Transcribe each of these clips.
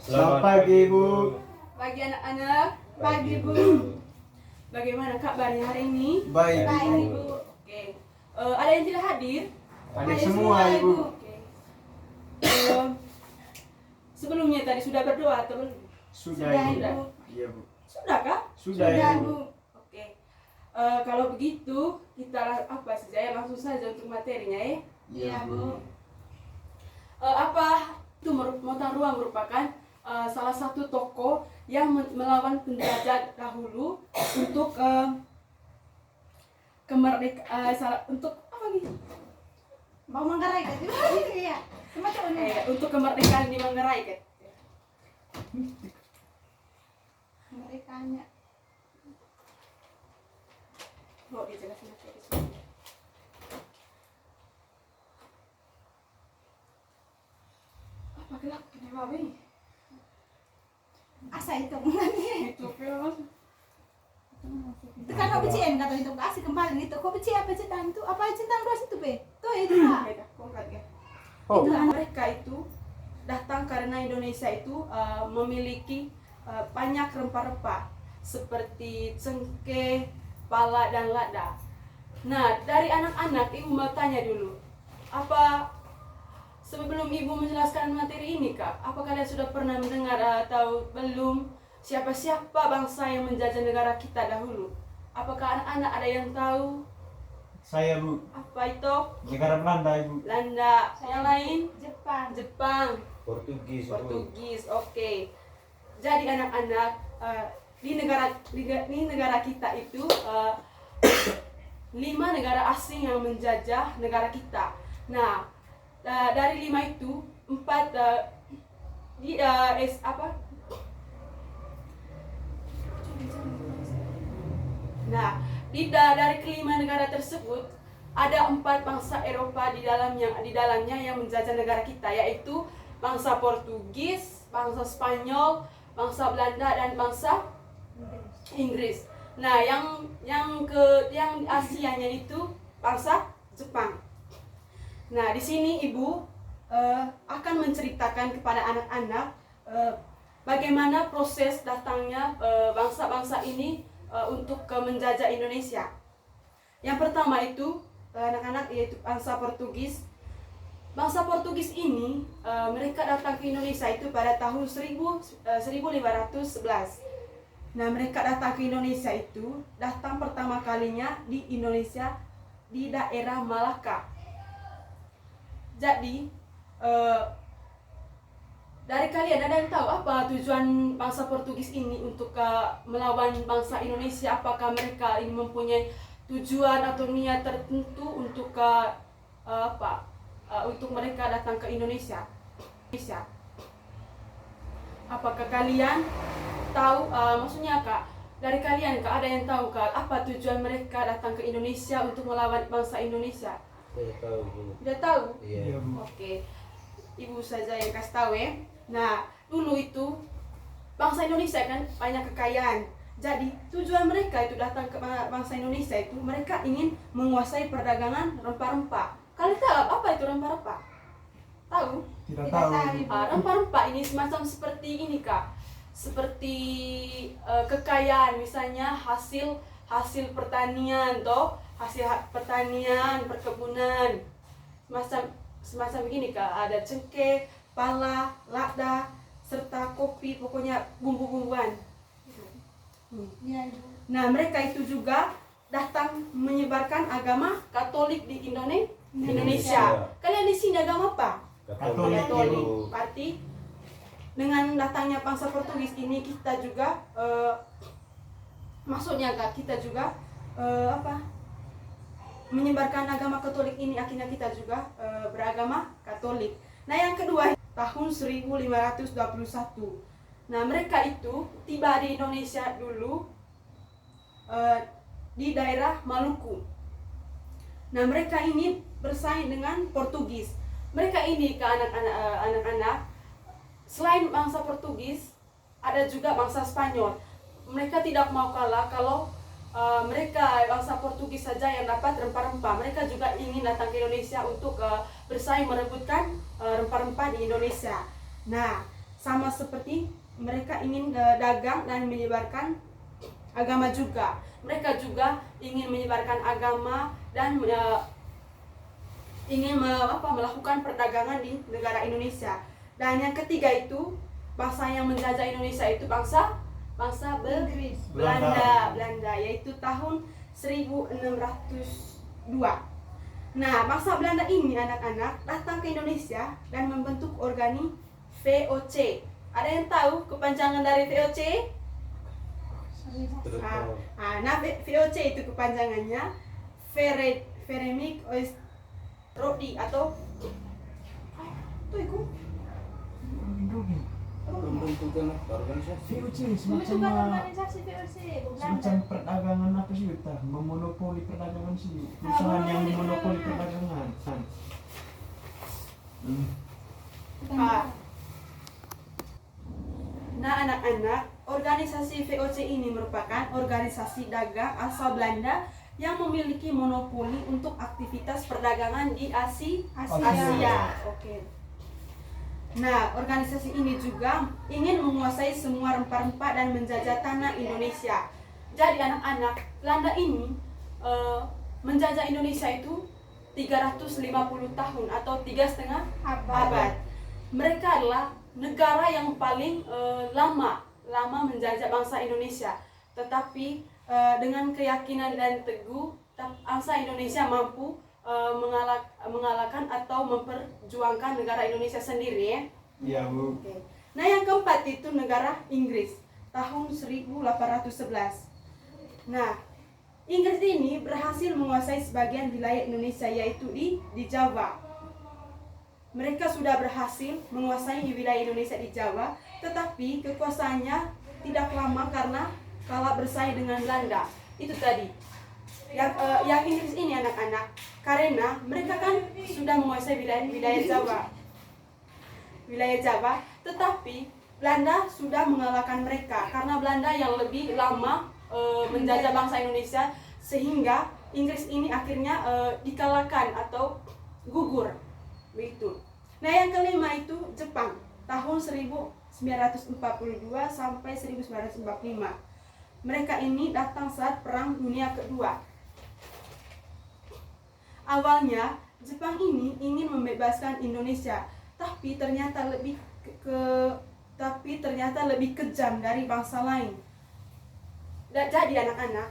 Selamat pagi, Bu. Pagi anak-anak. Pagi, Bu. Bagaimana kabarnya hari ini? Baik, Baik, Bu. Bu. Oke. Ada yang tidak hadir? Hadir semua, Ibu. Oke. Sebelumnya tadi sudah berdoa atau belum? Sudah, Sudah, Ibu. Ibu. Iya, Bu. Sudah kah? Sudah, Sudah, Ibu. Bu. Oke. Kalau begitu kita apa saja ya, langsung saja untuk materinya ya. Iya, Bu. Apa itu Mota Ruang merupakan salah satu tokoh yang melawan penjajah dahulu untuk untuk apa gitu? Mau Manggarai kan? Iya. Macam mana? Untuk kemerdekaan di Manggarai kan? Mereka-nya. Mau dijelasin apa di sini? Apa gelap ini babi? Asa itu mengenai. Itu film. Itu kan kau BCN kata itu kasih kembali itu. Kau BC apa cintaan itu? Apa cintaan dua situ be? Tuh itu lah. Beda, kongkat ya. Oh, Mereka itu datang karena Indonesia itu memiliki banyak rempah-rempah seperti cengkeh, pala dan lada. Nah, dari anak-anak ibu mau tanya dulu, apa sebelum ibu menjelaskan materi ini kak, apa kalian sudah pernah mendengar atau belum siapa-siapa bangsa yang menjajah negara kita dahulu? Apakah anak-anak ada yang tahu saya, Bu. apa itu? Negara Belanda, Ibu. Belanda, yang lain? Jepang. Jepang, Portugis, Bu. Portugis, oke. Jadi anak-anak di negara kita itu 5 negara asing yang menjajah negara kita. Nah, dari 5 itu 4 Nah, dari kelima negara tersebut ada 4 bangsa Eropa di dalamnya yang menjajah negara kita, yaitu bangsa Portugis, bangsa Spanyol, bangsa Belanda dan bangsa Inggris. Nah, yang Asianya itu bangsa Jepang. Nah, di sini Ibu akan menceritakan kepada anak-anak bagaimana proses datangnya bangsa-bangsa ini untuk menjajah Indonesia. Yang pertama itu anak-anak yaitu bangsa Portugis. Bangsa Portugis ini mereka datang ke Indonesia itu pada tahun 1511. Nah, mereka datang ke Indonesia itu datang pertama kalinya di Indonesia di daerah Malaka. Jadi dari kalian ada yang tahu apa tujuan bangsa Portugis ini untuk melawan bangsa Indonesia? Apakah mereka ini mempunyai tujuan atau niat tertentu untuk untuk mereka datang ke Indonesia? Apakah kalian tahu? Maksudnya kak, dari kalian kak ada yang tahu kak apa tujuan mereka datang ke Indonesia untuk melawan bangsa Indonesia? Saya tahu, Bu. Tidak tahu? Iya. Bu. Oke, ibu saja yang kasih tahu ya. Nah, dulu itu bangsa Indonesia kan banyak kekayaan. Jadi tujuan mereka itu datang ke bangsa Indonesia itu mereka ingin menguasai perdagangan rempah-rempah. Kalian tahu apa itu rempah-rempah? Tahu? Tidak Tidak tahu, tahu, Bu. Ibu. Rempah-rempah ini semacam seperti ini kak, seperti kekayaan, misalnya hasil pertanian, hasil pertanian, perkebunan, semacam begini kak. Ada cengkeh, pala, lada, serta kopi, pokoknya bumbu-bumbuan. Iya, Ibu. Nah, mereka itu juga datang menyebarkan agama Katolik di Indonesia. Kalian di sini agama apa? Katolik, Katolik. Bu. Berarti dengan datangnya bangsa Portugis ini kita juga maksudnya kak, kita juga menyebarkan agama Katolik ini, akhirnya kita juga beragama Katolik. Nah, yang kedua tahun 1521. Nah, mereka itu tiba di Indonesia dulu di daerah Maluku. Nah, mereka ini bersaing dengan Portugis. Mereka ini ke anak-anak selain bangsa Portugis ada juga bangsa Spanyol. Mereka tidak mau kalah kalau mereka bangsa Portugis saja yang dapat rempah-rempah. Mereka juga ingin datang ke Indonesia untuk bersaing merebutkan rempah-rempah di Indonesia. Nah, sama seperti mereka ingin dagang dan menyebarkan agama juga. Mereka juga ingin menyebarkan agama dan ingin melakukan perdagangan di negara Indonesia. Dan yang ketiga itu, bangsa yang menjajah Indonesia itu bangsa Inggris. Belanda, yaitu tahun 1602. Nah, bangsa Belanda ini anak-anak datang ke Indonesia dan membentuk organi VOC. Ada yang tahu kepanjangan dari VOC? Terus Nah, VOC itu kepanjangannya Veremic Oestrodi atau tuh itu pembentukan organisasi. VOC Pembentukan semacam organisasi VOC semacam perdagangan apa sih Yuta? Memonopoli perdagangan sih. Perusahaan yang memonopoli perdagangan. Nah, anak-anak, organisasi VOC ini merupakan organisasi dagang asal Belanda yang memiliki monopoli untuk aktivitas perdagangan di Asia. Oke. Nah, organisasi ini juga ingin menguasai semua rempah-rempah dan menjajah tanah Indonesia. Jadi anak-anak, Belanda ini menjajah Indonesia itu 350 tahun atau 3,5 abad. Mereka adalah negara yang paling lama menjajah bangsa Indonesia. Tetapi dengan keyakinan dan teguh, bangsa Indonesia mampu mengalahkan atau memperjuangkan negara Indonesia sendiri ya. Iya, Bu. Oke. Nah, yang keempat itu negara Inggris tahun 1811. Nah, Inggris ini berhasil menguasai sebagian wilayah Indonesia yaitu di Jawa. Mereka sudah berhasil menguasai wilayah Indonesia di Jawa, tetapi kekuasaannya tidak lama karena kalah bersaing dengan Belanda. Itu tadi. Yang Inggris ini anak-anak, karena mereka kan sudah menguasai wilayah Jawa, tetapi Belanda sudah mengalahkan mereka karena Belanda yang lebih lama menjajah bangsa Indonesia, sehingga Inggris ini akhirnya dikalahkan atau gugur begitu. Nah, yang kelima itu Jepang tahun 1942 sampai 1945. Mereka ini datang saat Perang Dunia Kedua. Awalnya Jepang ini ingin membebaskan Indonesia, tapi ternyata lebih kejam dari bangsa lain. Jadi anak-anak,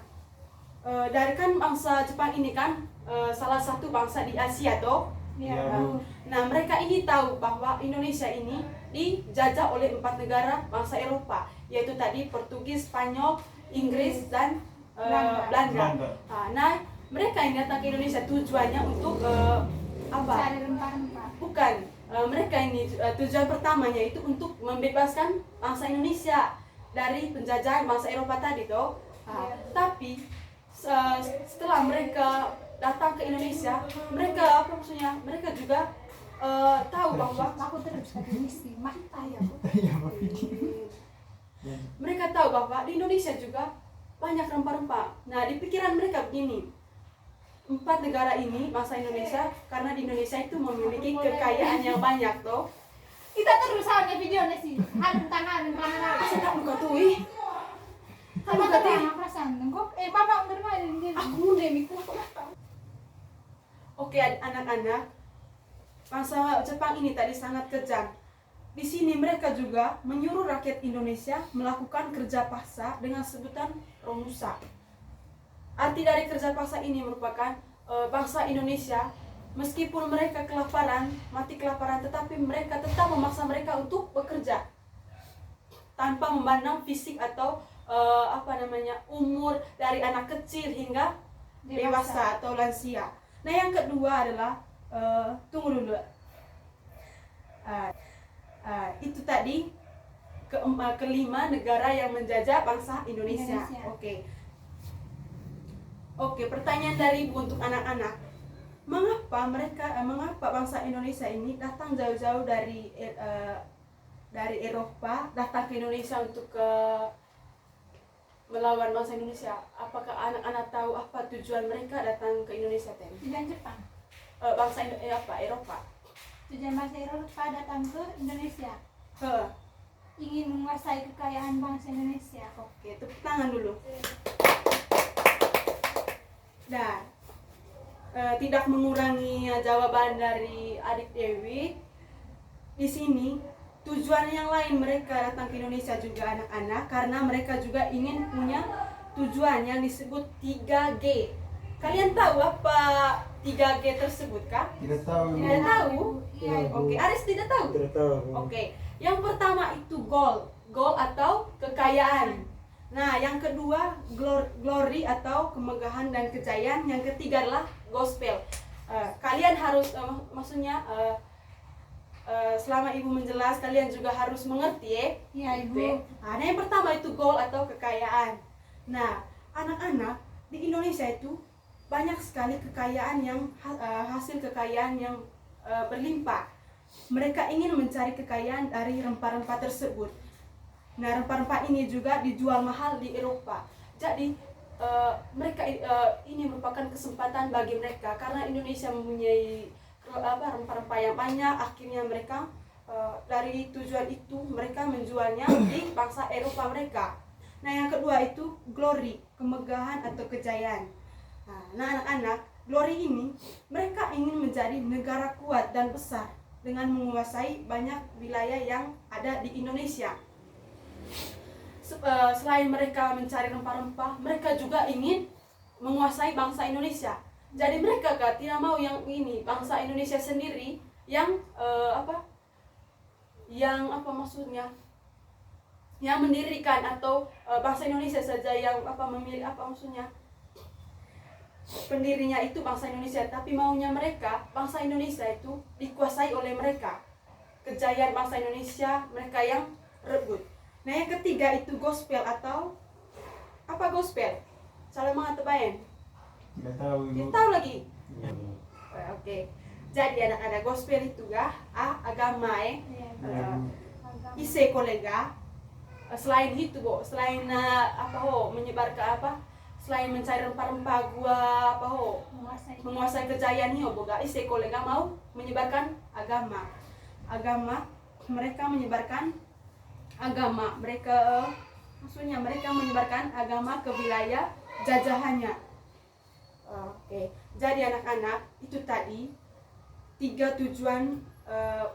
dari kan bangsa Jepang ini kan salah satu bangsa di Asia toh. Iya, Bu. Nah, mereka ini tahu bahwa Indonesia ini dijajah oleh 4 negara bangsa Eropa, yaitu tadi Portugis, Spanyol, Inggris, dan Belanda. Nah, mereka yang datang ke Indonesia tujuannya untuk apa? Cari rempah-rempah. Bukan, mereka ini tujuan pertamanya itu untuk membebaskan bangsa Indonesia dari penjajahan bangsa Eropa tadi toh. Tapi setelah mereka datang ke Indonesia, mereka juga tahu bahwa Aku terus kata istri, mata ya Bu. Iya, Bu. mereka tahu bahwa di Indonesia juga banyak rempah-rempah. Nah, di pikiran mereka begini, 4 negara ini bangsa Indonesia, karena di Indonesia itu memiliki kekayaan yang banyak toh. Kita terus soalnya videonya sih. Harum tangan, Saya tak buka tuh ih. Kamu tadi perasaan engkau papa under main dia. Aku udah mikir aku tahu. Oke, anak-anak, bangsa Jepang ini tadi sangat kejam. Di sini mereka juga menyuruh rakyat Indonesia melakukan kerja paksa dengan sebutan romusa. Arti dari kerja paksa ini merupakan bangsa Indonesia, meskipun mereka mati kelaparan, tetapi mereka tetap memaksa mereka untuk bekerja tanpa memandang fisik atau umur dari anak kecil hingga dewasa atau lansia. Nah, yang kedua adalah tunggu dulu. Itu tadi kelima negara yang menjajah bangsa Indonesia. Oke, pertanyaan dari Ibu untuk anak-anak. Mengapa bangsa Indonesia ini datang jauh-jauh dari Eropa, datang ke Indonesia untuk melawan bangsa Indonesia? Apakah anak-anak tahu apa tujuan mereka datang ke Indonesia tadi? Tujuan Jepang. Bangsa Eropa. Tujuan bangsa Eropa datang ke Indonesia. ingin menguasai kekayaan bangsa Indonesia. Oke, tepuk tangan dulu. Dan tidak mengurangi jawaban dari adik Dewi. Di sini tujuan yang lain mereka datang ke Indonesia juga anak-anak karena mereka juga ingin punya tujuan yang disebut 3G. Kalian tahu apa 3G tersebut kah? Tidak tahu. Tidak tahu? Iya. Oke, Aris tidak tahu. Tidak tahu. Oke, yang pertama itu goal atau kekayaan. Nah, yang kedua glory atau kemegahan dan kejayaan. Yang ketiga adalah gospel. Kalian harus maksudnya selama ibu menjelas kalian juga harus mengerti ya. Iya, Ibu. Nah, yang pertama itu goal atau kekayaan. Nah, anak-anak di Indonesia itu banyak sekali kekayaan yang hasil kekayaan yang berlimpah. Mereka ingin mencari kekayaan dari rempah-rempah tersebut. Nah, rempah-rempah ini juga dijual mahal di Eropa. Jadi mereka ini merupakan kesempatan bagi mereka karena Indonesia mempunyai rempah-rempah yang banyak. Akhirnya mereka dari tujuan itu mereka menjualnya di bangsa Eropa mereka. Nah, yang kedua itu glory, kemegahan atau kejayaan. Nah, anak-anak, glory ini mereka ingin menjadi negara kuat dan besar dengan menguasai banyak wilayah yang ada di Indonesia. Selain mereka mencari rempah-rempah, mereka juga ingin menguasai bangsa Indonesia. Jadi mereka tidak mau yang ini bangsa Indonesia sendiri yang maksudnya yang mendirikan atau bangsa Indonesia saja yang memilih maksudnya pendirinya itu bangsa Indonesia, tapi maunya mereka bangsa Indonesia itu dikuasai oleh mereka. Kejayaan bangsa Indonesia mereka yang rebut. Nah, yang ketiga itu gospel atau apa gospel? Salah mengatakan. Tidak tahu, Ibu. Tidak tahu lagi. Ya. Oke. Jadi anak-anak gospel itu agama Iya, Ibu. Agama. ise kolega. Selain itu, selain menyebar ke selain mencari rempah-rempah menguasai kejayaan ise kolega mau menyebarkan agama. Mereka menyebarkan agama. Maksudnya mereka menyebarkan agama ke wilayah jajahannya. Oke. Jadi anak-anak, itu tadi 3 tujuan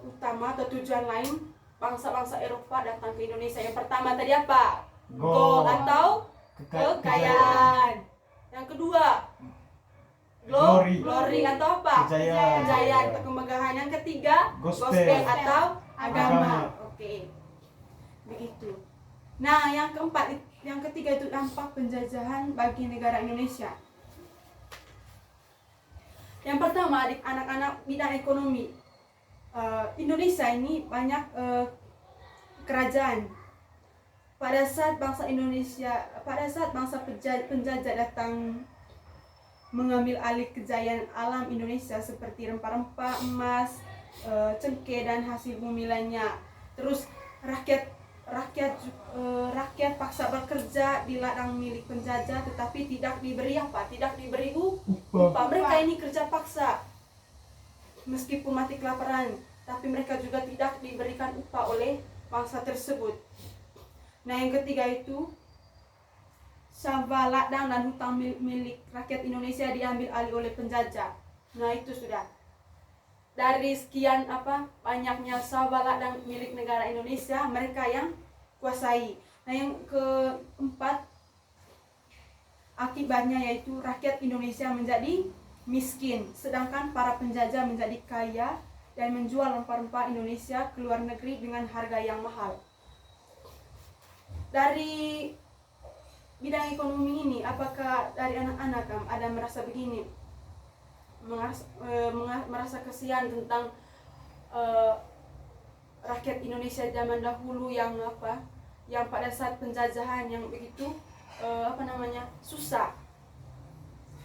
utama atau tujuan lain bangsa-bangsa Eropa datang ke Indonesia. Yang pertama tadi apa? Goal atau kekayaan. Yang kedua, glory atau apa? Kejayaan atau kemegahan. Yang ketiga, gospel atau agama. Oke. Begitu. Nah, yang keempat, yang ketiga itu dampak penjajahan bagi negara Indonesia. Yang pertama, anak-anak bidang ekonomi. Indonesia ini banyak kerajaan. Pada saat bangsa penjajah datang mengambil alih kejayaan alam Indonesia seperti rempah-rempah, emas, cengkeh dan hasil bumi lainnya. Terus rakyat paksa bekerja di ladang milik penjajah, tetapi tidak diberi upah. Mereka ini kerja paksa meskipun mati kelaparan, tapi mereka juga tidak diberikan upah oleh bangsa tersebut. Nah, yang ketiga itu sawah, ladang dan hutang milik rakyat Indonesia diambil alih oleh penjajah. Nah, itu sudah dari sekian banyaknya sawah ladang milik negara Indonesia, mereka yang kuasai. Nah, yang keempat akibatnya yaitu rakyat Indonesia menjadi miskin, sedangkan para penjajah menjadi kaya dan menjual rempah-rempah Indonesia ke luar negeri dengan harga yang mahal. Dari bidang ekonomi ini, apakah dari anak-anak ada merasa begini, merasa kasihan tentang rakyat Indonesia zaman dahulu yang pada saat penjajahan yang begitu susah?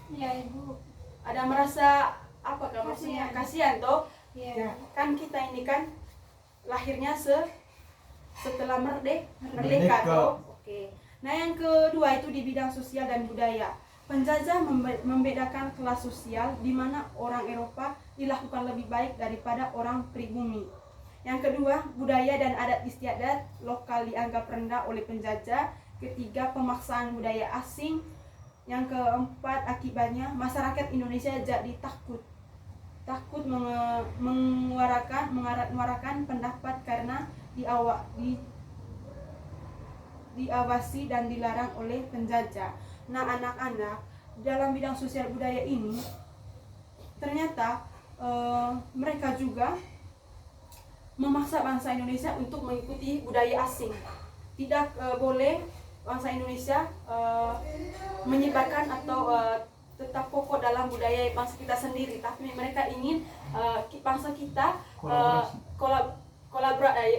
Iya, Ibu. Ada merasa maksudnya kasihan toh? Iya. Kan kita ini kan lahirnya setelah merdeka Merdeka. toh. Oke. Nah, yang kedua itu di bidang sosial dan budaya. Penjajah membedakan kelas sosial di mana orang Eropa dilakukan lebih baik daripada orang pribumi. Yang kedua, budaya dan adat istiadat lokal dianggap rendah oleh penjajah. Ketiga, pemaksaan budaya asing. Yang keempat, akibatnya masyarakat Indonesia jadi takut menguarakan pendapat karena diawasi dan dilarang oleh penjajah. Nah, anak-anak dalam bidang sosial budaya ini ternyata mereka juga memaksa bangsa Indonesia untuk mengikuti budaya asing. Tidak boleh bangsa Indonesia menyebarkan atau tetap kokoh dalam budaya bangsa kita sendiri, tapi mereka ingin bangsa kita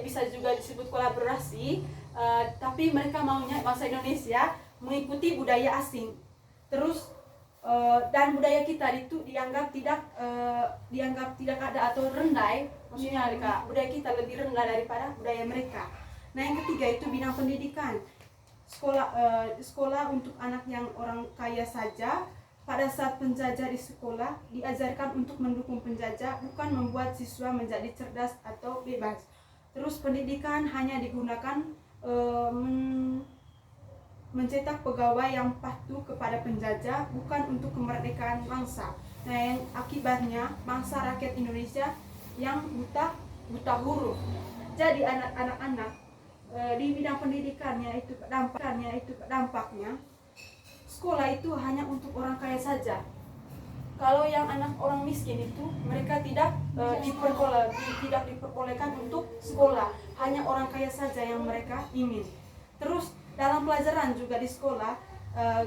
bisa juga disebut kolaborasi, tapi mereka maunya bangsa Indonesia mengikuti budaya asing. Terus dan budaya kita itu dianggap tidak ada atau rendah, maksudnya budaya kita lebih rendah daripada budaya mereka. Nah, yang ketiga itu bidang pendidikan. Sekolah untuk anak yang orang kaya saja. Pada saat penjajah di sekolah diajarkan untuk mendukung penjajah, bukan membuat siswa menjadi cerdas atau bebas. Terus pendidikan hanya digunakan mencetak pegawai yang patuh kepada penjajah, bukan untuk kemerdekaan bangsa. Nah, yang akibatnya bangsa rakyat Indonesia yang buta huruf. Jadi anak-anak di bidang pendidikannya itu dampaknya sekolah itu hanya untuk orang kaya saja. Kalau yang anak orang miskin itu mereka tidak diperbolehkan untuk sekolah, hanya orang kaya saja yang mereka ingin. Terus dalam pelajaran juga di sekolah,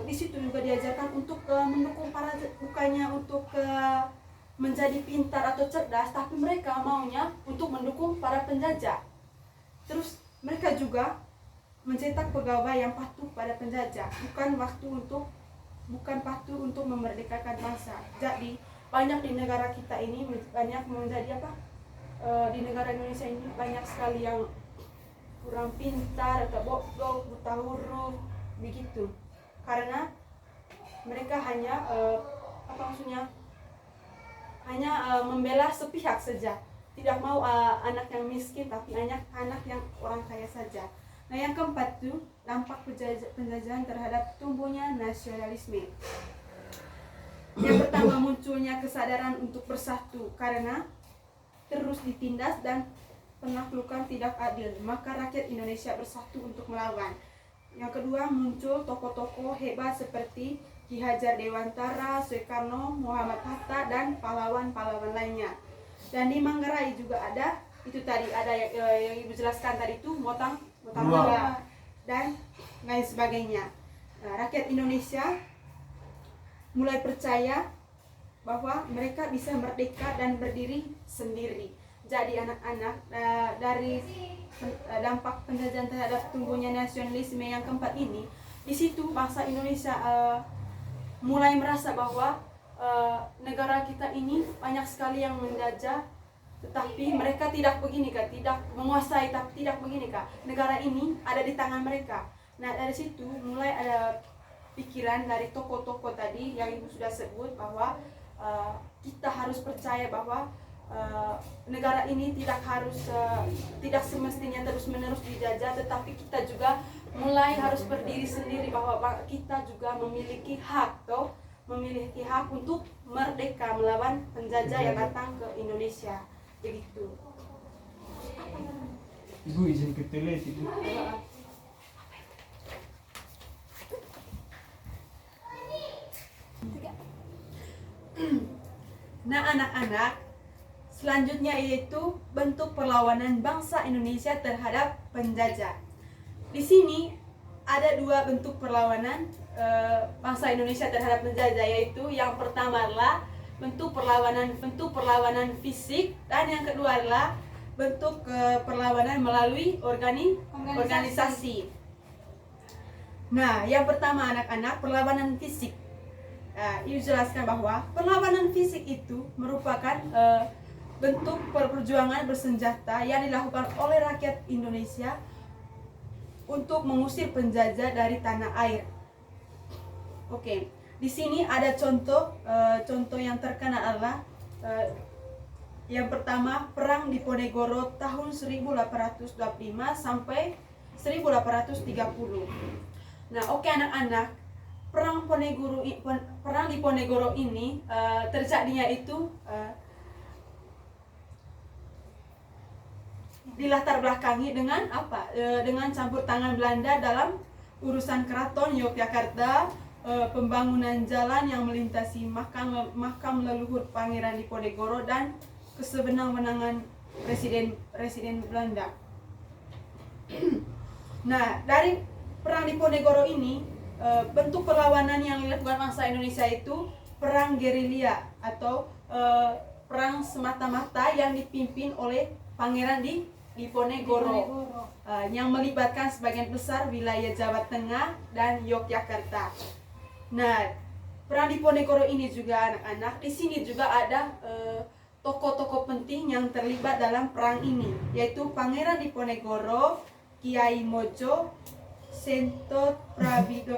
di situ juga diajarkan untuk mendukung bukannya untuk menjadi pintar atau cerdas, tapi mereka maunya untuk mendukung para penjajah. Terus mereka juga mencetak pegawai yang patuh pada penjajah, bukan patuh untuk memerdekakan bangsa. Jadi banyak di negara kita ini di negara Indonesia ini banyak sekali yang kurang pintar atau bodoh, buta huruf begitu, karena mereka hanya membela sepihak saja, tidak mau anak yang miskin, tapi anak yang orang kaya saja. Nah, yang keempat tuh dampak penjajahan terhadap tumbuhnya nasionalisme. Yang pertama, munculnya kesadaran untuk bersatu karena terus ditindas dan penaklukan tidak adil, maka rakyat Indonesia bersatu untuk melawan. Yang kedua, muncul tokoh-tokoh hebat seperti Ki Hajar Dewantara, Soekarno, Muhammad Hatta, dan pahlawan-pahlawan lainnya. Dan di Manggarai juga ada, itu tadi ada yang ibu jelaskan tadi itu Motang dan lain sebagainya. Nah, rakyat Indonesia mulai percaya bahwa mereka bisa merdeka dan berdiri sendiri. Jadi anak-anak, dari dampak penjajahan terhadap tumbuhnya nasionalisme yang keempat ini, di situ bangsa Indonesia mulai merasa bahwa negara kita ini banyak sekali yang menjajah, tetapi mereka tidak menguasai, tapi tidak begini kak, negara ini ada di tangan mereka. Nah, dari situ mulai ada pikiran dari tokoh-tokoh tadi yang ibu sudah sebut, bahwa kita harus percaya bahwa negara ini tidak semestinya terus-menerus dijajah, tetapi kita juga mulai harus berdiri sendiri, bahwa kita juga memiliki hak untuk merdeka melawan penjajah yang datang ke Indonesia. Begitu. Ibu izin ke toilet ibu. Nah, anak-anak, selanjutnya yaitu bentuk perlawanan bangsa Indonesia terhadap penjajah. Di sini ada dua bentuk perlawanan bangsa Indonesia terhadap penjajah, yaitu yang pertama adalah bentuk perlawanan fisik, dan yang kedua adalah bentuk perlawanan melalui organisasi. Nah, yang pertama anak-anak, perlawanan fisik. Ibu jelaskan bahwa perlawanan fisik itu merupakan bentuk perjuangan bersenjata yang dilakukan oleh rakyat Indonesia untuk mengusir penjajah dari tanah air. Oke. Di sini ada contoh yang terkenal adalah Yang pertama, Perang Diponegoro tahun 1825 sampai 1830. Nah, oke anak-anak, Perang Diponegoro ini terjadinya itu dilatar belakangi dengan apa? Dengan campur tangan Belanda dalam urusan keraton Yogyakarta, pembangunan jalan yang melintasi makam leluhur Pangeran Diponegoro dan kesewenang-wenangan Presiden Belanda. Nah, dari Perang Diponegoro ini, bentuk perlawanan yang dilakukan bangsa Indonesia itu perang gerilya atau perang semata-mata yang dipimpin oleh Pangeran Diponegoro, yang melibatkan sebagian besar wilayah Jawa Tengah dan Yogyakarta. Nah, Perang Diponegoro ini juga anak-anak, di sini juga ada tokoh-tokoh penting yang terlibat dalam perang ini, yaitu Pangeran Diponegoro, Kiai Mojo, Sentot Prabido.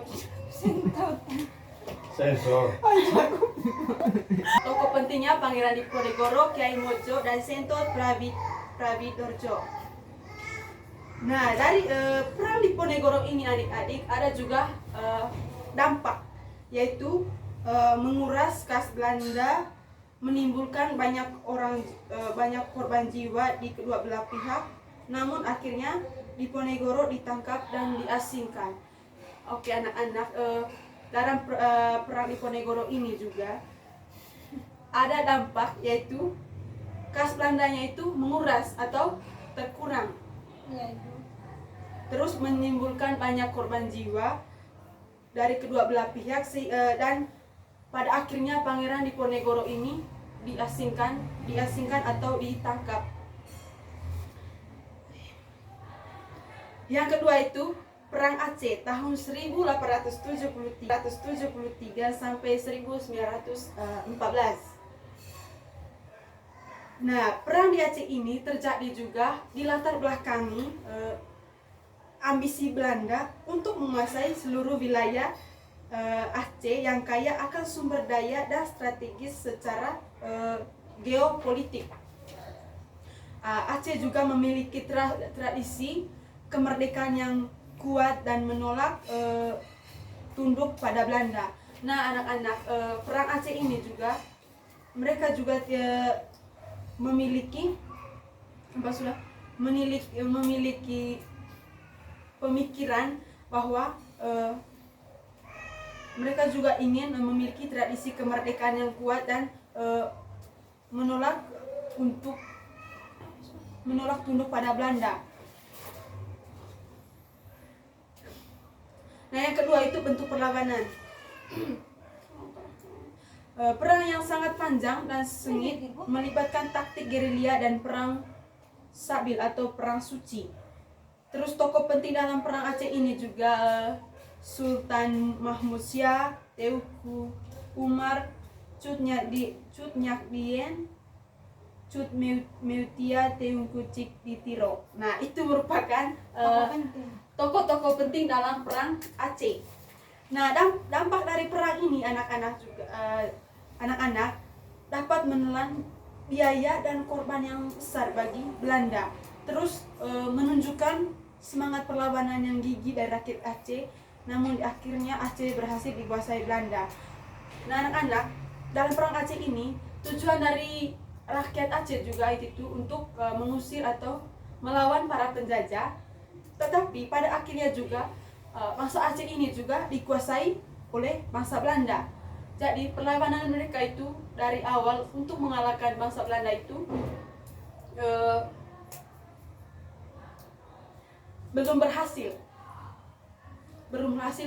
Sensor. Tokoh pentingnya Pangeran Diponegoro, Kiai Mojo, dan Sentot Prabidorjo. Nah, dari Perang Diponegoro ini adik-adik ada juga dampak, yaitu menguras kas Belanda, menimbulkan banyak korban jiwa di kedua belah pihak. Namun akhirnya Diponegoro ditangkap dan diasingkan. Oke anak-anak, dalam Perang Diponegoro ini juga ada dampak, yaitu kas Belandanya itu menguras atau terkurang, terus menimbulkan banyak korban jiwa dari kedua belah pihak, dan pada akhirnya Pangeran Diponegoro ini diasingkan atau ditangkap. Yang kedua itu Perang Aceh tahun 1873 sampai 1914. Nah, perang di Aceh ini terjadi juga dilatar belakangi ambisi Belanda untuk menguasai seluruh wilayah Aceh yang kaya akan sumber daya dan strategis secara geopolitik. Aceh juga memiliki tradisi kemerdekaan yang kuat dan menolak tunduk pada Belanda. Nah, anak-anak, perang Aceh ini juga mereka juga memiliki pemikiran bahwa mereka juga ingin memiliki tradisi kemerdekaan yang kuat dan menolak tunduk pada Belanda. Nah, yang kedua itu bentuk perlawanan. Perang yang sangat panjang dan sengit melibatkan taktik gerilya dan perang sabil atau perang suci. Terus tokoh penting dalam perang Aceh ini juga Sultan Mahmud Syah, Teuku Umar, Cut Nyakdien, Cut Meutia, Teungku Cik Ditiro. Nah, itu merupakan tokoh-tokoh penting dalam perang Aceh. Nah, dampak dari perang ini anak-anak dapat menelan biaya dan korban yang besar bagi Belanda. Terus menunjukkan semangat perlawanan yang gigih dari rakyat Aceh. Namun akhirnya Aceh berhasil dikuasai Belanda. Nah, anak-anak, dalam perang Aceh ini tujuan dari rakyat Aceh juga itu untuk mengusir atau melawan para penjajah. Tetapi pada akhirnya juga bangsa Aceh ini juga dikuasai oleh bangsa Belanda. Jadi perlawanan mereka itu dari awal untuk mengalahkan bangsa Belanda itu belum berhasil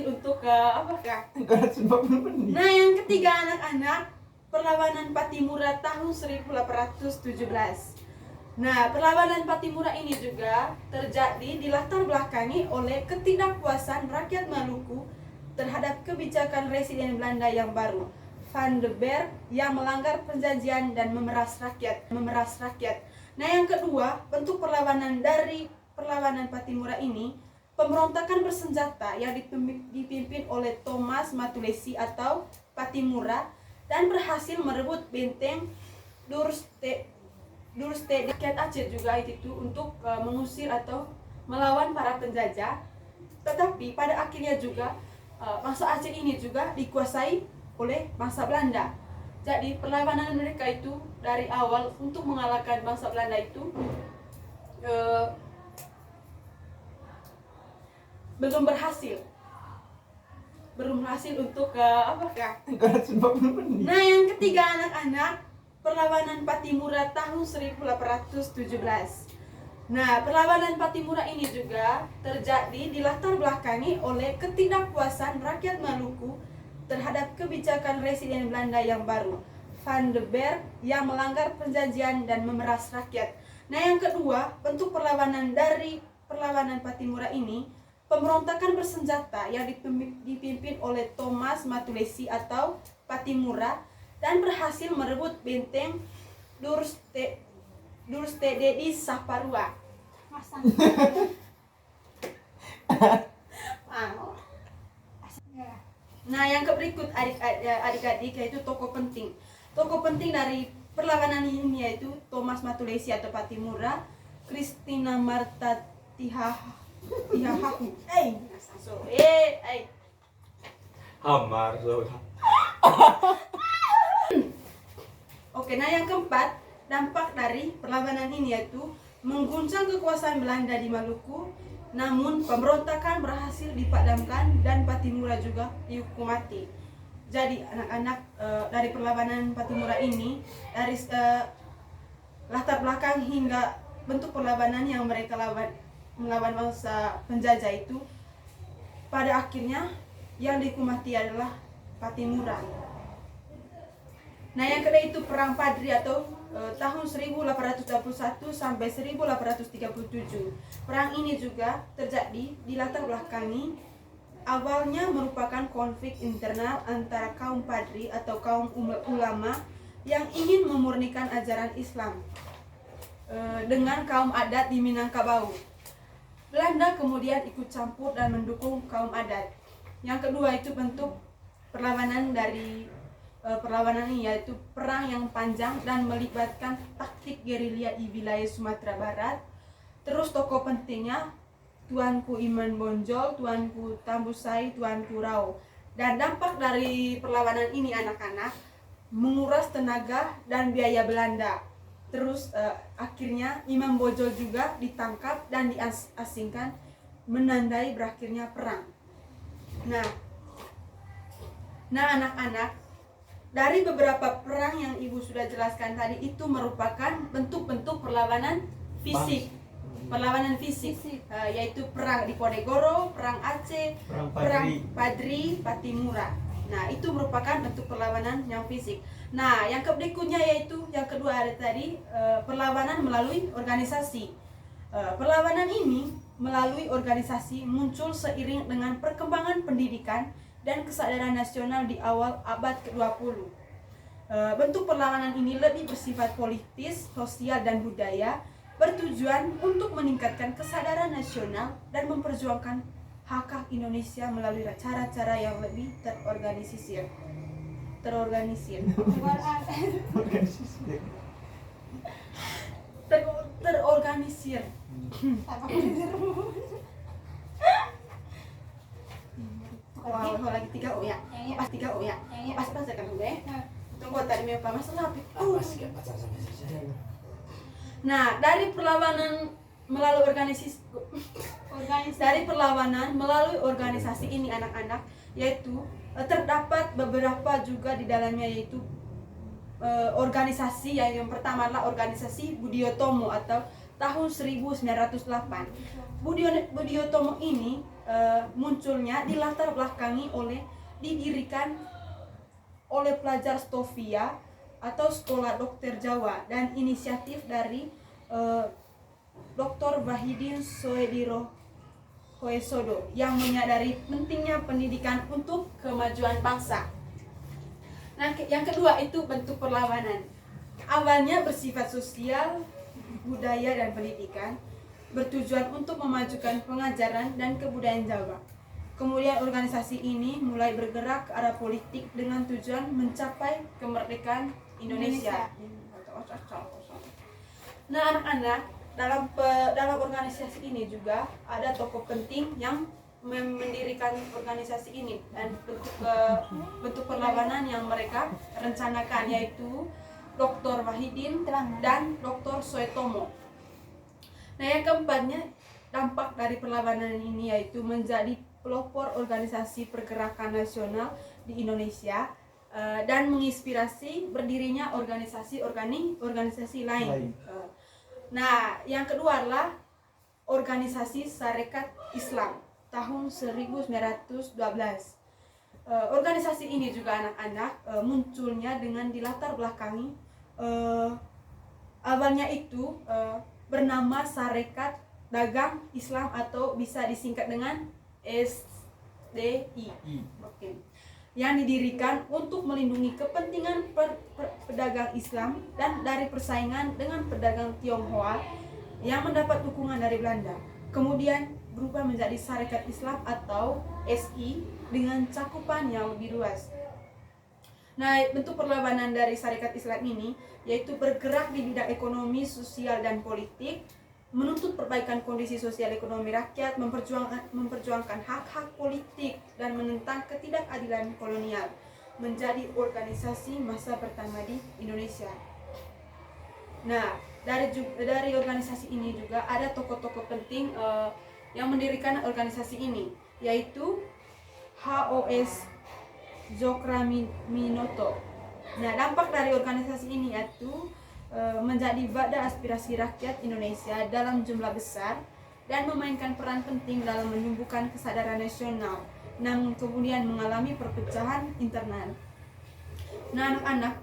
untuk apakah? Nah, yang ketiga anak-anak, perlawanan Pattimura tahun 1817. Nah, perlawanan Pattimura ini juga terjadi dilatar belakangi oleh ketidakpuasan rakyat Maluku terhadap kebijakan Residen Belanda yang baru, Van den Berg, yang melanggar perjanjian dan memeras rakyat. Nah, yang kedua, bentuk perlawanan dari perlawanan Pattimura ini, pemberontakan bersenjata yang dipimpin oleh Thomas Matulesi atau Pattimura dan berhasil merebut benteng Durste rakyat Aceh juga itu untuk mengusir atau melawan para penjajah. Tetapi pada akhirnya juga bangsa Aceh ini juga dikuasai oleh bangsa Belanda. Jadi perlawanan mereka itu dari awal untuk mengalahkan bangsa Belanda itu belum berhasil untuk apakah? 340 menit. Nah, yang ketiga anak-anak, perlawanan Pattimura tahun 1817. Nah, perlawanan Pattimura ini juga terjadi dilatar belakangi oleh ketidakpuasan rakyat Maluku terhadap kebijakan Residen Belanda yang baru, Van den Berg, yang melanggar perjanjian dan memeras rakyat. Nah, yang kedua, bentuk perlawanan dari perlawanan Pattimura ini, pemberontakan bersenjata yang dipimpin oleh Thomas Matulesi atau Pattimura dan berhasil merebut benteng Durstede di Saparua. Masang. Nah, yang berikut adik-adik yaitu tokoh penting. Tokoh penting dari perlawanan ini yaitu Thomas Matulesi atau Pattimura, Christina Marta Tihahahu. Hamar so. Oke, nah yang keempat, dampak dari perlawanan ini yaitu mengguncang kekuasaan Belanda di Maluku, namun pemberontakan berhasil dipadamkan dan Pattimura juga dihukum mati. Jadi anak-anak, dari perlawanan Pattimura ini, dari latar belakang hingga bentuk perlawanan yang mereka melawan bangsa penjajah itu, pada akhirnya yang dihukum mati adalah Pattimura. Nah, yang kedua itu Perang Padri atau tahun 1821 sampai 1837. Perang ini juga terjadi di latar belakangi awalnya merupakan konflik internal antara kaum Padri atau kaum ulama yang ingin memurnikan ajaran Islam dengan kaum adat di Minangkabau. Belanda kemudian ikut campur dan mendukung kaum adat. Yang kedua itu bentuk perlawanan dari perlawanan ini yaitu perang yang panjang dan melibatkan taktik gerilya di wilayah Sumatera Barat. Terus tokoh pentingnya Tuanku Iman Bonjol, Tuanku Tambusai, Tuanku Rao. Dan dampak dari perlawanan ini anak-anak menguras tenaga dan biaya Belanda. Terus akhirnya Imam Bonjol juga ditangkap dan diasingkan, menandai berakhirnya perang. Nah anak-anak, dari beberapa perang yang ibu sudah jelaskan tadi itu merupakan bentuk-bentuk perlawanan fisik. Perlawanan fisik, yaitu perang di Ponegoro, perang Aceh, perang Padri, Pattimura. Nah, itu merupakan bentuk perlawanan yang fisik. Nah, yang berikutnya yaitu yang kedua ada tadi perlawanan melalui organisasi. Perlawanan ini melalui organisasi muncul seiring dengan perkembangan pendidikan dan kesadaran nasional di awal abad ke-20. Bentuk perlawanan ini lebih bersifat politis, sosial, dan budaya, bertujuan untuk meningkatkan kesadaran nasional dan memperjuangkan hak-hak Indonesia melalui cara-cara yang lebih terorganisir. Wow, lagi 3 O ya. Pas 3 O ya. Pas kan gue. Tunggu tadi mau apa masalah? Nah, dari perlawanan melalui organisasi ini anak-anak, yaitu terdapat beberapa juga di dalamnya yaitu organisasi yang pertama adalah organisasi Budiotomo atau tahun 1908. Budiotomo ini munculnya di latar belakangi didirikan oleh pelajar Stovia atau Sekolah Dokter Jawa dan inisiatif dari Dr. Wahidin Soediro Hoesodo yang menyadari pentingnya pendidikan untuk kemajuan bangsa. Nah, yang kedua itu bentuk perlawanan. Awalnya bersifat sosial, budaya dan pendidikan, bertujuan untuk memajukan pengajaran dan kebudayaan Jawa. Kemudian organisasi ini mulai bergerak ke arah politik dengan tujuan mencapai kemerdekaan Indonesia. Nah, anak-anak, dalam organisasi ini juga ada tokoh penting yang mendirikan organisasi ini, dan bentuk perlawanan yang mereka rencanakan yaitu Dr. Wahidin dan Dr. Soetomo. Nah, yang keempatnya, dampak dari perlawanan ini yaitu menjadi pelopor organisasi pergerakan nasional di Indonesia dan menginspirasi berdirinya organisasi lain. Nah, yang kedua adalah organisasi Sarekat Islam tahun 1912. Organisasi ini juga anak-anak munculnya dengan dilatar belakangi awalnya itu bernama Sarekat Dagang Islam atau bisa disingkat dengan SDI. Oke. Yang didirikan untuk melindungi kepentingan pedagang Islam dan dari persaingan dengan pedagang Tionghoa yang mendapat dukungan dari Belanda. Kemudian berubah menjadi Sarekat Islam atau SI dengan cakupan yang lebih luas. Nah, bentuk perlawanan dari Sarekat Islam ini yaitu bergerak di bidang ekonomi, sosial, dan politik, menuntut perbaikan kondisi sosial ekonomi rakyat, memperjuangkan hak-hak politik, dan menentang ketidakadilan kolonial, menjadi organisasi masa pertama di Indonesia. Nah, dari organisasi ini juga ada tokoh-tokoh penting yang mendirikan organisasi ini, yaitu HOS Djokroaminoto. Nah, dampak dari organisasi ini yaitu menjadi wadah aspirasi rakyat Indonesia dalam jumlah besar dan memainkan peran penting dalam menumbuhkan kesadaran nasional, namun kemudian mengalami perpecahan internal. Nah, anak-anak,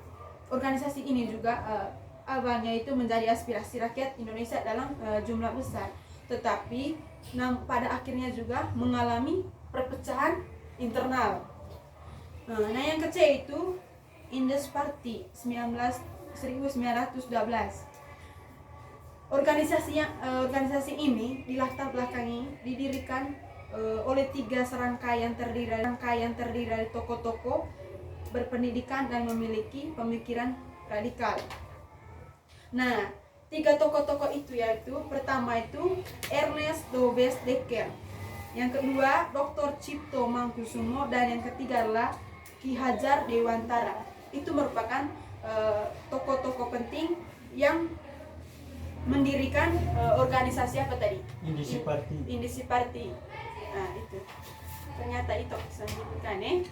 organisasi ini juga awalnya itu menjadi aspirasi rakyat Indonesia dalam jumlah besar, tetapi pada akhirnya juga mengalami perpecahan internal. Nah, yang ketiga itu Indes Party 1912. Organisasi ini dilatar belakangi didirikan oleh 3 serangkaian terdiri dari tokoh-tokoh berpendidikan dan memiliki pemikiran radikal. Nah, 3 tokoh-tokoh itu yaitu pertama itu Ernest Dobes Dekker, yang kedua Dr. Cipto Mangkusumo, dan yang ketiga adalah Ki Hajar Dewantara. Itu merupakan tokoh-tokoh penting yang mendirikan organisasi apa tadi? Indisi Party. Nah, itu. Ternyata itu bisa disebutkan Iya.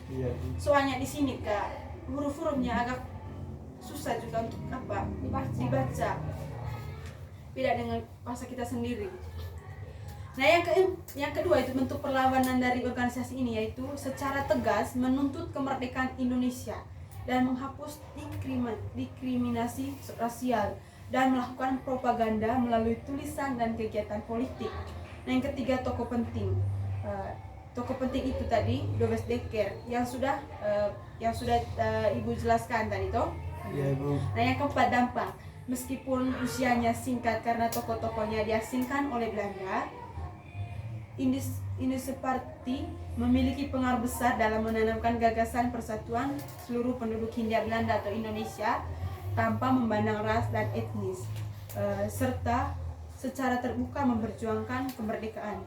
Soalnya di sini Kak, huruf-hurufnya agak susah juga untuk dibaca. Beda dengan bahasa kita sendiri. Nah, yang kedua itu bentuk perlawanan dari organisasi ini yaitu secara tegas menuntut kemerdekaan Indonesia dan menghapus diskriminasi rasial dan melakukan propaganda melalui tulisan dan kegiatan politik. Nah, yang ketiga tokoh penting itu tadi Dobes Dekker yang sudah Ibu jelaskan tadi toh. Iya, Ibu. Nah, yang keempat dampak. Meskipun usianya singkat karena tokoh-tokohnya diasingkan oleh Belanda, Indisi Party memiliki pengaruh besar dalam menanamkan gagasan persatuan seluruh penduduk Hindia Belanda atau Indonesia tanpa memandang ras dan etnis, serta secara terbuka memperjuangkan kemerdekaan.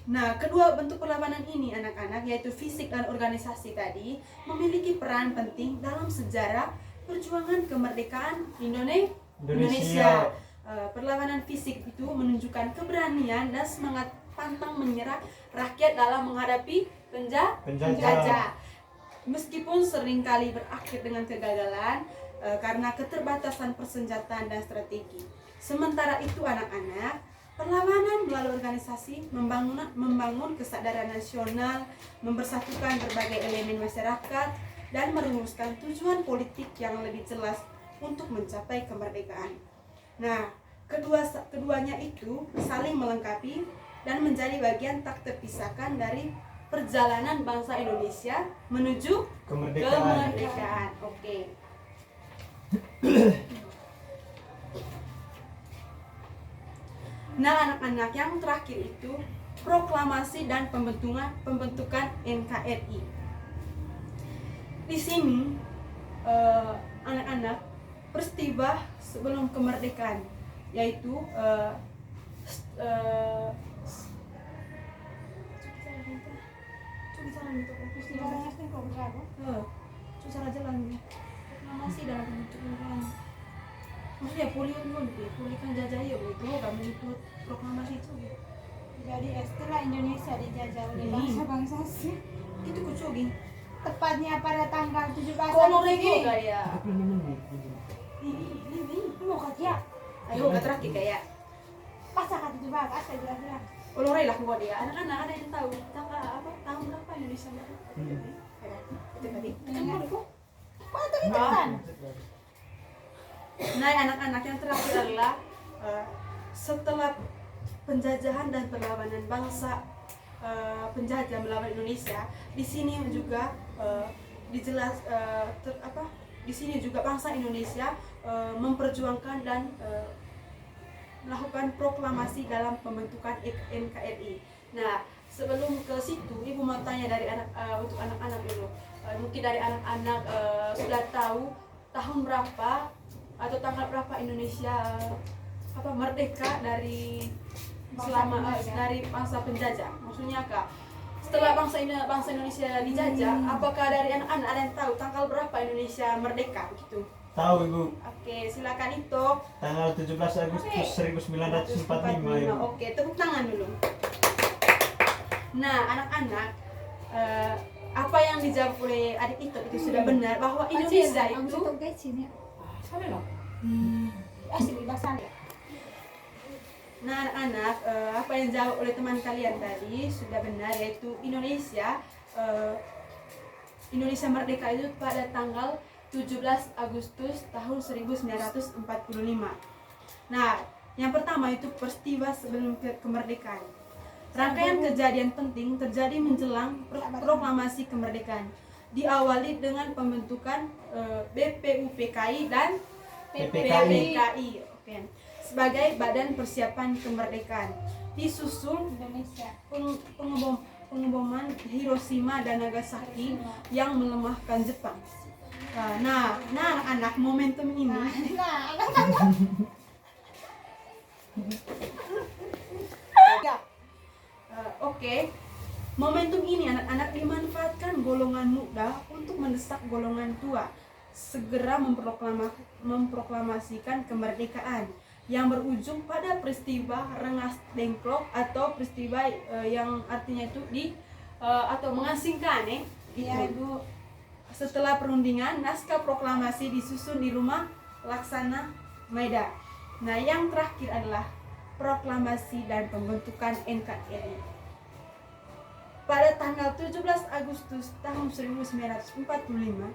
Nah, kedua bentuk perlawanan ini anak-anak yaitu fisik dan organisasi tadi memiliki peran penting dalam sejarah perjuangan kemerdekaan Indonesia. Perlawanan fisik itu menunjukkan keberanian dan semangat pantang menyerah rakyat dalam menghadapi penjajah. Meskipun seringkali berakhir dengan kegagalan karena keterbatasan persenjataan dan strategi. Sementara itu anak-anak, perlawanan melalui organisasi membangun kesadaran nasional, mempersatukan berbagai elemen masyarakat, dan merumuskan tujuan politik yang lebih jelas untuk mencapai kemerdekaan. Nah, keduanya itu saling melengkapi dan menjadi bagian tak terpisahkan dari perjalanan bangsa Indonesia menuju kemerdekaan. Oke. Nah, anak-anak, yang terakhir itu proklamasi dan pembentukan NKRI. Di sini anak-anak peristiwa sebelum kemerdekaan, yaitu cara jalan proklamasi dalam bentuk kemerdekaan. Maksudnya pulihkan jajah ya itu kami ikut proklamasi itu. Jadi setelah Indonesia dijajah oleh Hmm. bangsa-bangsa asing, Itu kucugi. tepatnya pada tanggal 17 Kalau Agustus rego kayak, Apa namanya? ini mau kerja ayo nggak terakhir kayak, pas akan 17 saya jelas-jelas olore lah buat dia. Anak-anak ada yang tahu tanggal apa tahun berapa Indonesia baru? Itu tadi. dengan kok itu itu kan Nah, anak-anak yang terakhir adalah setelah penjajahan dan perlawanan bangsa penjajah melawan Indonesia, di sini juga di sini juga bangsa Indonesia memperjuangkan dan melakukan proklamasi dalam pembentukan NKRI. Nah, sebelum ke situ, Ibu mau tanya dari untuk anak-anak dulu. Mungkin dari anak-anak sudah tahu tahun berapa atau tanggal berapa Indonesia merdeka dari dari bangsa penjajah. Maksudnya Kak, setelah bangsa Indonesia dijajah, apakah dari anak-anak ada yang tahu tanggal berapa Indonesia merdeka begitu? Tahu Ibu, Oke, silakan itu. tanggal 17 Agustus 1945 Ibu. Oke, tepuk tangan dulu. Nah, anak-anak, apa yang dijawab oleh adik itu sudah benar bahwa Indonesia itu asli bahasa Nah, anak-anak, apa yang dijawab oleh teman kalian tadi sudah benar, yaitu Indonesia merdeka itu pada tanggal 17 Agustus tahun 1945. Nah, yang pertama itu peristiwa sebelum kemerdekaan. Rangkaian kejadian penting terjadi menjelang proklamasi kemerdekaan. Diawali dengan pembentukan BPUPKI dan PPKI. Oke. Sebagai badan persiapan kemerdekaan. Disusul Indonesia pengeboman Hiroshima dan Nagasaki yang melemahkan Jepang. Nah, anak-anak, momentum ini momentum ini anak-anak dimanfaatkan golongan muda untuk mendesak golongan tua segera memproklamasikan kemerdekaan yang berujung pada peristiwa Rengas Dengklok atau peristiwa yang artinya itu atau mengasingkan ya Ibu. Setelah perundingan, naskah proklamasi disusun di rumah Laksana Maeda. Nah, yang terakhir adalah proklamasi dan pembentukan NKRI. Pada tanggal 17 Agustus tahun 1945,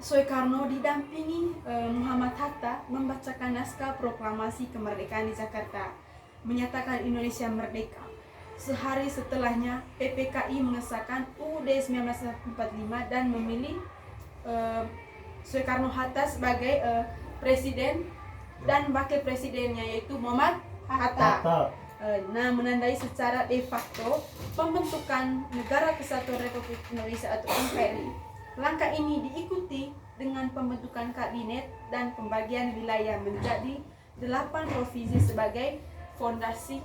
Soekarno didampingi Muhammad Hatta membacakan naskah proklamasi kemerdekaan di Jakarta, menyatakan Indonesia merdeka. Sehari setelahnya, PPKI mengesahkan UUD 1945 dan memilih Soekarno-Hatta sebagai presiden dan wakil presidennya, yaitu Muhammad Hatta. Nah, menandai secara de facto pembentukan Negara Kesatuan Republik Indonesia atau NKRI. Langkah ini diikuti dengan pembentukan kabinet dan pembagian wilayah menjadi 8 provinsi sebagai fondasi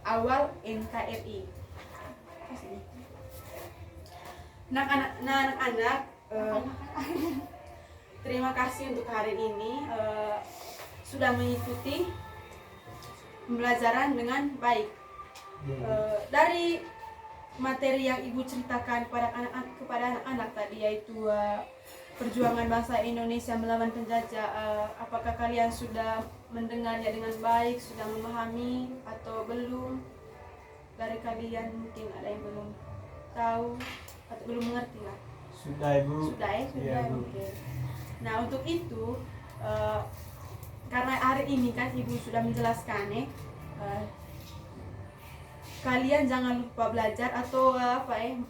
awal NKRI. Nah, anak-anak, terima kasih untuk hari ini sudah mengikuti pembelajaran dengan baik. Dari materi yang Ibu ceritakan kepada anak-anak tadi, yaitu perjuangan bangsa Indonesia melawan penjajah, apakah kalian sudah mendengarnya dengan baik, sudah memahami atau belum? Dari kalian mungkin ada yang belum tahu atau belum mengerti lah. Sudah Ibu. Sudah ya? Iya, Bu. Oke. Nah, untuk itu karena hari ini kan Ibu sudah menjelaskan kalian jangan lupa belajar atau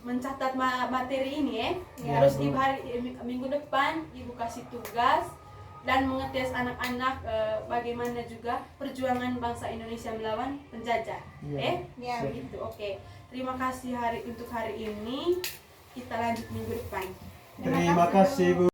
mencatat materi ini Ya, Terus Bu. minggu depan Ibu kasih tugas dan mengetes anak-anak bagaimana juga perjuangan bangsa Indonesia melawan penjajah. Iya. Ya, Begitu. Oke. Terima kasih untuk hari ini. Kita lanjut minggu depan. Terima kasih Bu.